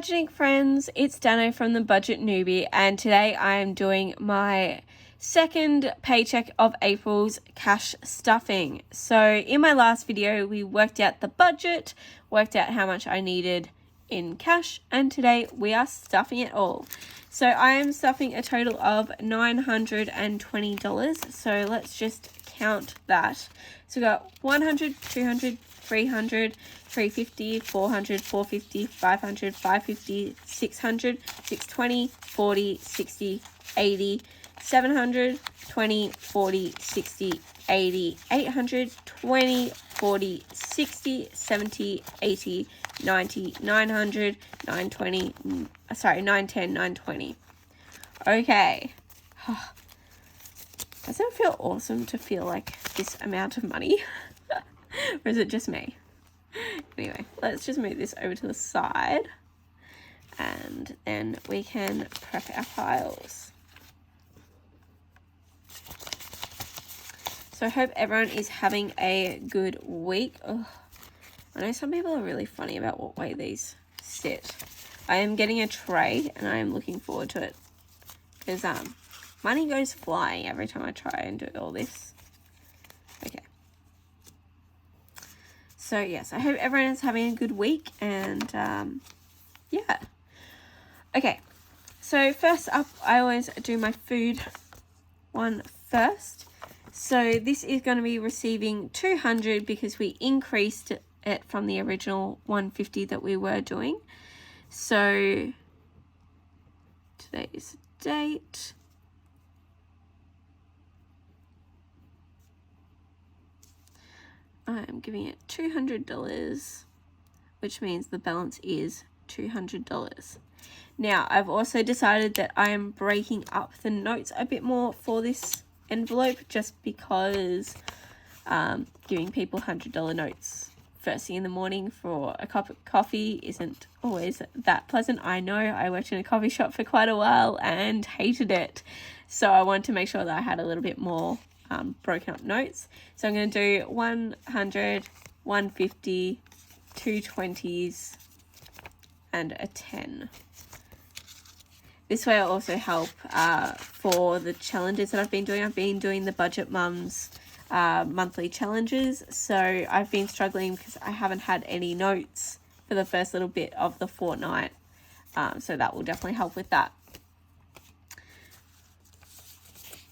budgeting friends, it's Dano from the Budget Newbie, and today I am doing my second paycheck of April's cash stuffing. So in my last video we worked out the budget, worked out how much I needed in cash, and today we are stuffing it all. So I am stuffing a total of $920, so let's just count that. So we got 100, 200, 300, 350, 400, 450, 500, 550, 600, 620, 40, 60, 80, 700, 20, 40, 60, 80, 800, 20, 40, 60, 70, 80, 90, 900, 920, 910, 920. Okay. Doesn't it feel awesome to feel like this amount of money? Or is it just me? Anyway, let's just move this over to the side and then we can prep our files. So I hope everyone is having a good week. Ugh. I know some people are really funny about what way these sit. I am getting a tray and I am looking forward to it because money goes flying every time I try and do all this. Okay. So yes, I hope everyone is having a good week and yeah. Okay, so first up, I always do my food one first. So this is going to be receiving 200 because we increased it from the original 150 that we were doing. So today's date. I'm giving it $200, which means the balance is $200. Now, I've also decided that I am breaking up the notes a bit more for this envelope just because giving people $100 notes first thing in the morning for a cup of coffee isn't always that pleasant. I know I worked in a coffee shop for quite a while and hated it. So I wanted to make sure that I had a little bit more broken up notes. So I'm going to do 100, 150, 220s, and a 10. This way I'll also help for the challenges that I've been doing. I've been doing the Budget Mums monthly challenges. So I've been struggling because I haven't had any notes for the first little bit of the fortnight. So that will definitely help with that.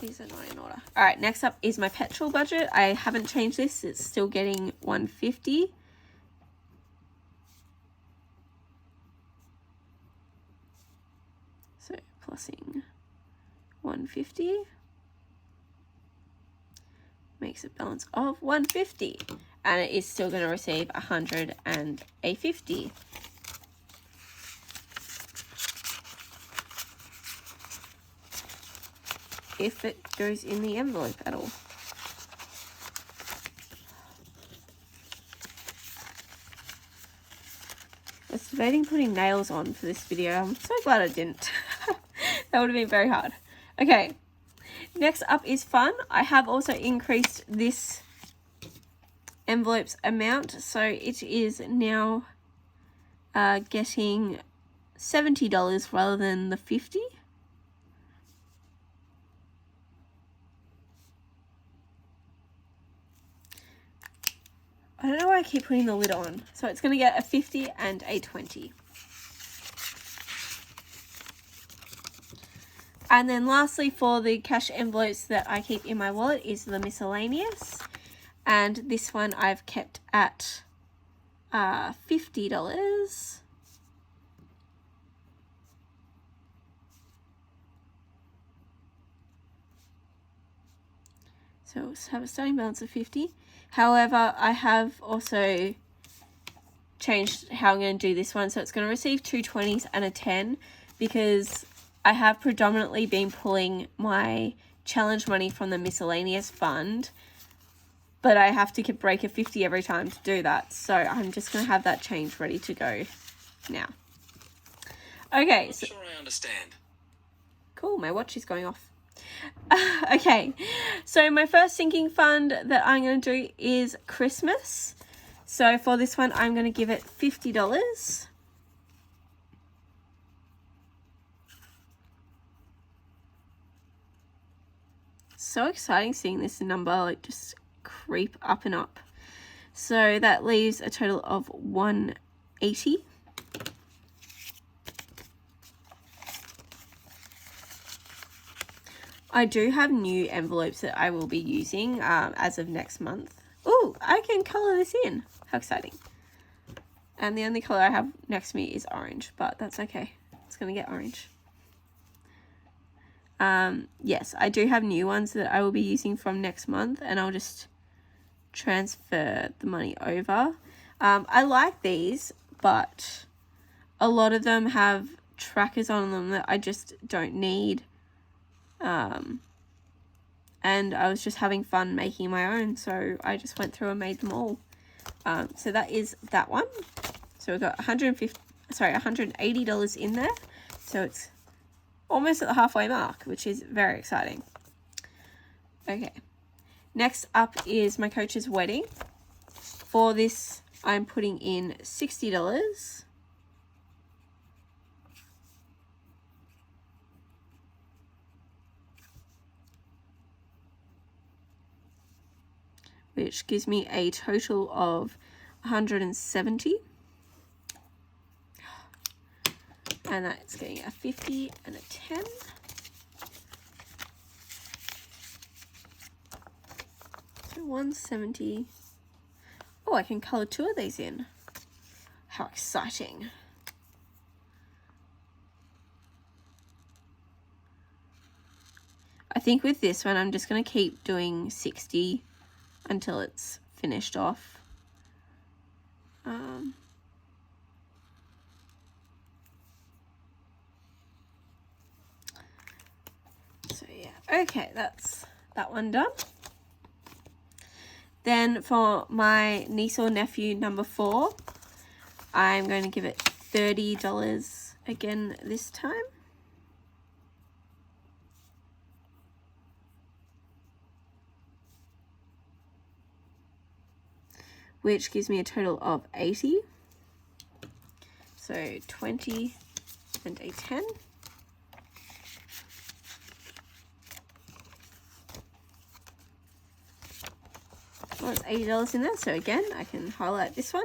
These are not in order. All right, next up is my petrol budget. I haven't changed this. It's still getting 150. So plussing 150 makes a balance of 150, and it is still going to receive 100 and a 50. If it goes in the envelope at all. I was debating putting nails on for this video. I'm so glad I didn't. That would have been very hard. Okay, next up is fun. I have also increased this envelope's amount, so it is now getting $70 rather than the 50. I don't know why I keep putting the lid on. So it's going to get a 50 and a 20. And then lastly, for the cash envelopes that I keep in my wallet is the miscellaneous. And this one I've kept at $50. So we'll have a starting balance of 50. However, I have also changed how I'm going to do this one. So it's going to receive 2 20s and a 10 because I have predominantly been pulling my challenge money from the miscellaneous fund, but I have to break a 50 every time to do that. So I'm just going to have that change ready to go now. Okay. I'm sure I understand. Cool. My watch is going off. Okay, so my first sinking fund that I'm going to do is Christmas. So for this one, I'm going to give it $50. so exciting seeing this number like just creep up and up. So that leaves a total of 180. I do have new envelopes that I will be using as of next month. Oh, I can color this in. How exciting. And the only color I have next to me is orange, but that's okay. It's going to get orange. Yes, I do have new ones that I will be using from next month, and I'll just transfer the money over. I like these, but a lot of them have trackers on them that I just don't need. And I was just having fun making my own, so I just went through and made them all. So that is that one. So we've got $180 in there. So it's almost at the halfway mark, which is very exciting. Okay. Next up is my coach's wedding. For this, I'm putting in $60. Which gives me a total of 170. And that's getting a 50 and a 10. So 170. Oh, I can color 2 of these in. How exciting. I think with this one, I'm just going to keep doing 60 until it's finished off. So yeah, okay, that's that one done. Then for my niece or nephew number 4, I'm going to give it $30 again this time. Which gives me a total of 80. So 20 and a 10. Well, it's $80 in there, so again, I can highlight this one.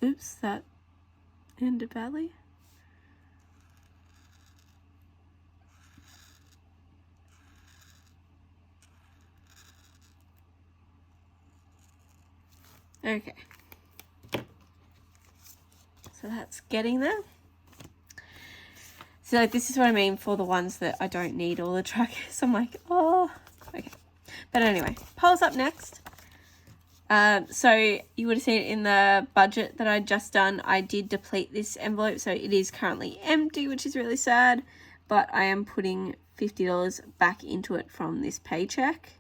Oops, that ended badly. Okay. So that's getting there. So this is what I mean for the ones that I don't need all the trackers. I'm like, oh, okay. But anyway, Pole's up next. So you would have seen it in the budget that I'd just done. I did deplete this envelope, so it is currently empty, which is really sad. But I am putting $50 back into it from this paycheck.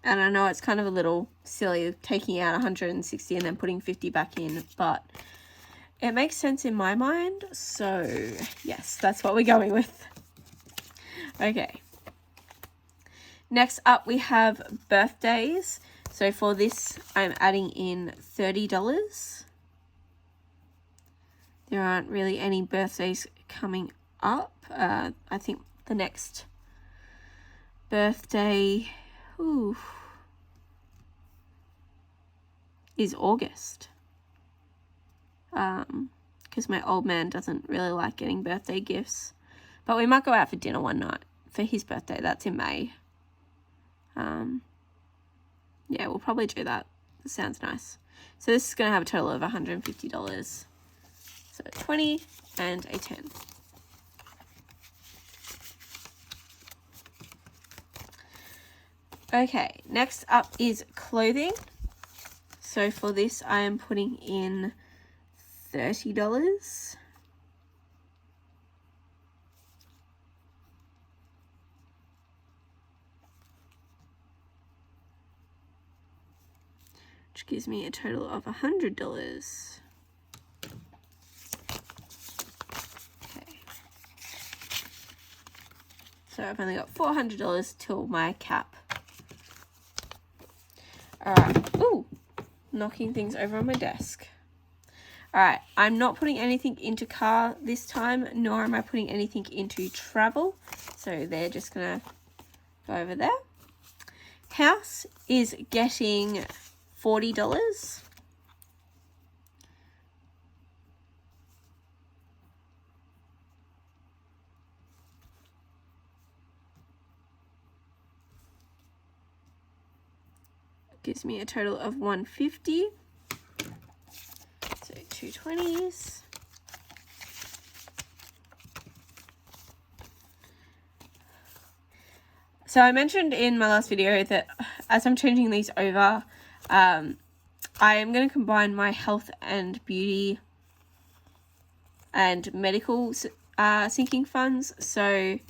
And I know it's kind of a little silly taking out 160 and then putting 50 back in, but it makes sense in my mind. So yes, that's what we're going with. Okay. Next up we have birthdays. So for this, I'm adding in $30. There aren't really any birthdays coming up. I think the next birthday is August. Because my old man doesn't really like getting birthday gifts. But we might go out for dinner one night for his birthday. That's in May. Yeah, we'll probably do that. It sounds nice. So this is going to have a total of $150. So 20 and a 10. Okay, next up is clothing. So for this, I am putting in $30. Which gives me a total of $100. Okay. So I've only got $400 till my cap. Alright. Ooh, knocking things over on my desk. Alright, I'm not putting anything into car this time, nor am I putting anything into travel. So they're just going to go over there. House is getting $40. Gives me a total of $150. So 220s. So I mentioned in my last video that as I'm changing these over, I am going to combine my health and beauty and medical sinking funds. So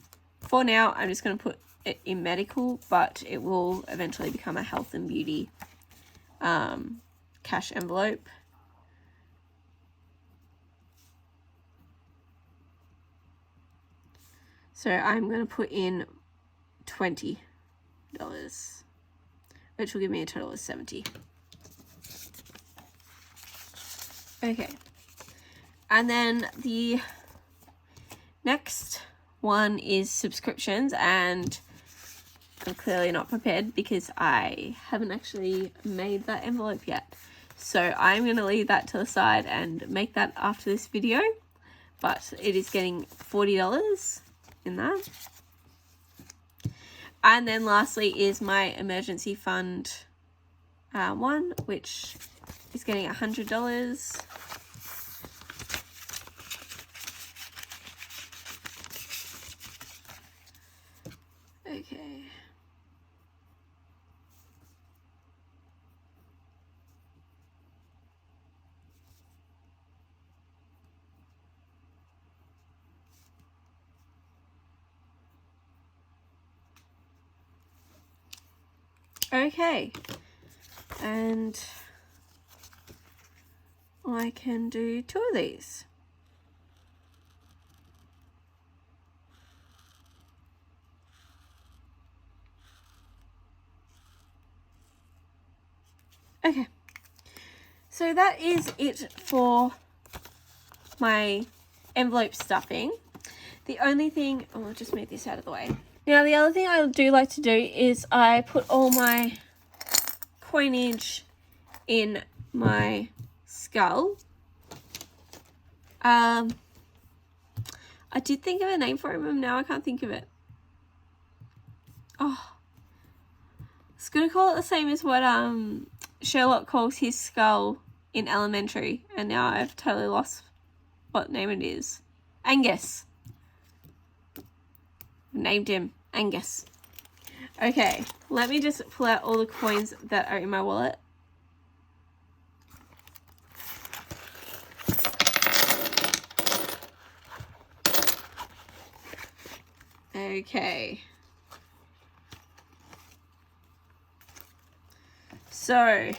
for now, I'm just going to put it in medical, but it will eventually become a health and beauty cash envelope. So I'm going to put in $20, which will give me a total of $70. Okay, and then the next one is subscriptions, and I'm clearly not prepared because I haven't actually made that envelope yet. So I'm going to leave that to the side and make that after this video, but it is getting $40 in that. And then lastly is my emergency fund one, which is getting $100. Okay. Okay, and I can do 2 of these. Okay, so that is it for my envelope stuffing. The only thing, I'll just move this out of the way. Now, the other thing I do like to do is I put all my coinage in my skull. I did think of a name for him, and now I can't think of it. Oh, I was going to call it the same as what Sherlock calls his skull in Elementary, and now I've totally lost what name it is. Angus. Named him Angus. Okay, let me just pull out all the coins that are in my wallet. Okay. So,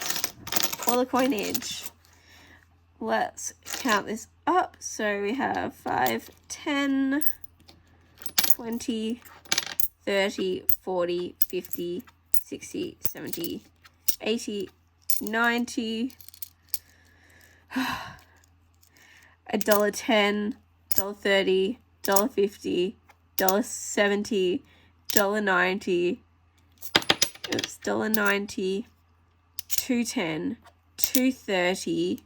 all the coinage. Let's count this up. So we have 5, 10, 20, 30, 40, 50, 60, 70, 80, 90, $1.10, $1.30, $1.50, $1.70, $1.90, oops, $1.90, $2.10, $2.30,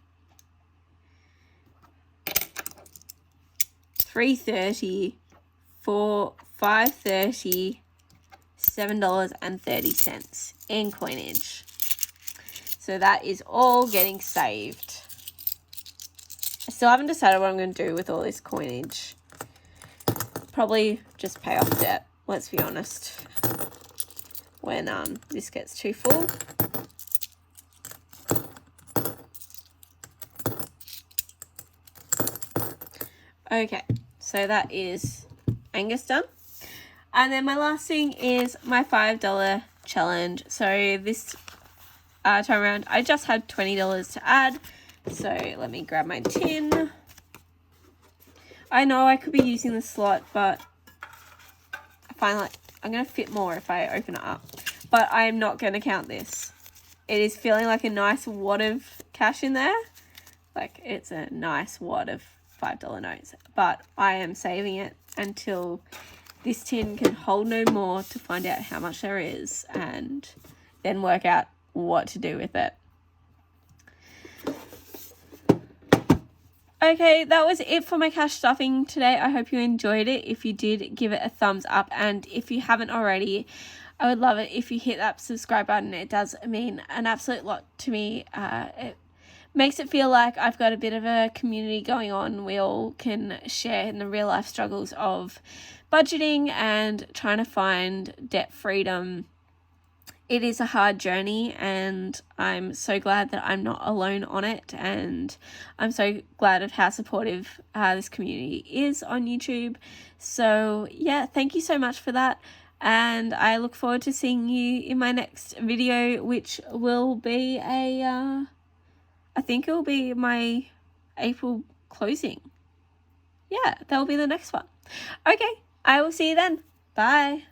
$3.30, $5.30, $7.30 in coinage. So that is all getting saved. I still haven't decided what I'm going to do with all this coinage. Probably just pay off debt, let's be honest, when this gets too full. Okay, so that is Angus done. And then my last thing is my $5 challenge. So this time around, I just had $20 to add. So let me grab my tin. I know I could be using the slot, but I find like I'm going to fit more if I open it up. But I'm not going to count this. it is feeling like a nice wad of cash in there. Like, it's a nice wad of $5 notes. But I am saving it until this tin can hold no more to find out how much there is and then work out what to do with it. Okay, that was it for my cash stuffing today. I hope you enjoyed it. If you did, give it a thumbs up. And if you haven't already, I would love it if you hit that subscribe button. It does mean an absolute lot to me. It makes it feel like I've got a bit of a community going on. We all can share in the real life struggles of budgeting and trying to find debt freedom. It is a hard journey, and I'm so glad that I'm not alone on it, and I'm so glad of how supportive this community is on YouTube. So yeah, thank you so much for that, and I look forward to seeing you in my next video, which will be I think it will be my April closing. Yeah, that will be the next one. Okay, I will see you then. Bye.